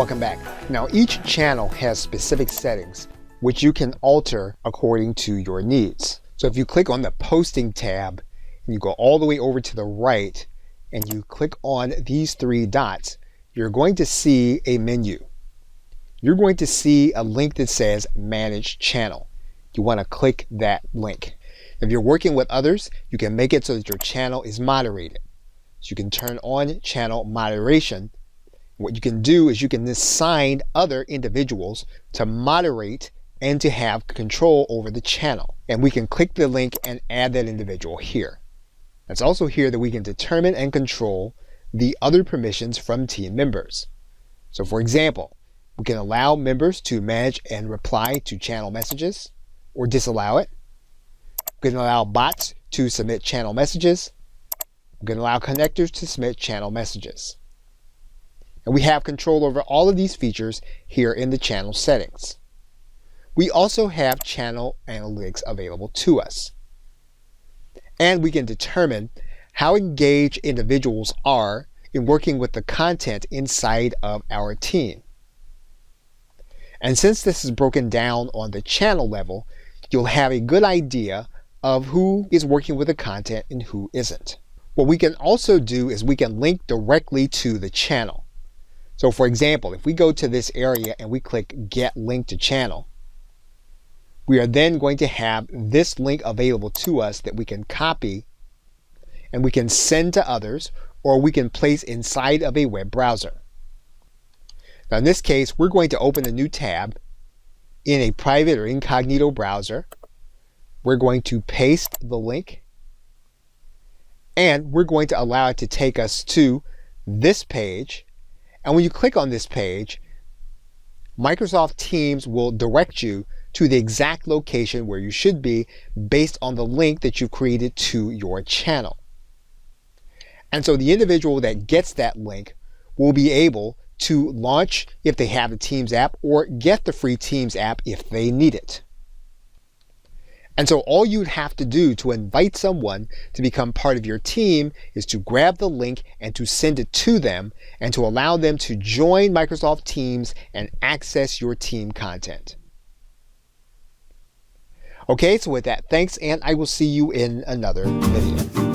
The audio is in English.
Welcome back. Now each channel has specific settings which you can alter according to your needs. So if you click on the posting tab and you go all the way over to the right and you click on these three dots, you're going to see a menu. You're going to see a link that says Manage Channel. You want to click that link. If you're working with others, you can make it so that your channel is moderated. So you can turn on channel moderation. What you can do is you can assign other individuals to moderate and to have control over the channel. And we can click the link and add that individual here. It's also here that we can determine and control the other permissions from team members. So for example, we can allow members to manage and reply to channel messages or disallow it. We can allow bots to submit channel messages. We can allow connectors to submit channel messages. And we have control over all of these features here in the channel settings. We also have channel analytics available to us. And we can determine how engaged individuals are in working with the content inside of our team. And since this is broken down on the channel level, you'll have a good idea of who is working with the content and who isn't. What we can also do is we can link directly to the channel. So for example, if we go to this area and we click Get Link to Channel, we are then going to have this link available to us that we can copy and we can send to others, or we can place inside of a web browser. Now in this case, we're going to open a new tab in a private or incognito browser. We're going to paste the link and we're going to allow it to take us to this page. And when you click on this page, Microsoft Teams will direct you to the exact location where you should be based on the link that you've created to your channel. And so the individual that gets that link will be able to launch if they have the Teams app or get the free Teams app if they need it. And so all you'd have to do to invite someone to become part of your team is to grab the link and to send it to them and to allow them to join Microsoft Teams and access your team content. Okay, so with that, thanks, and I will see you in another video.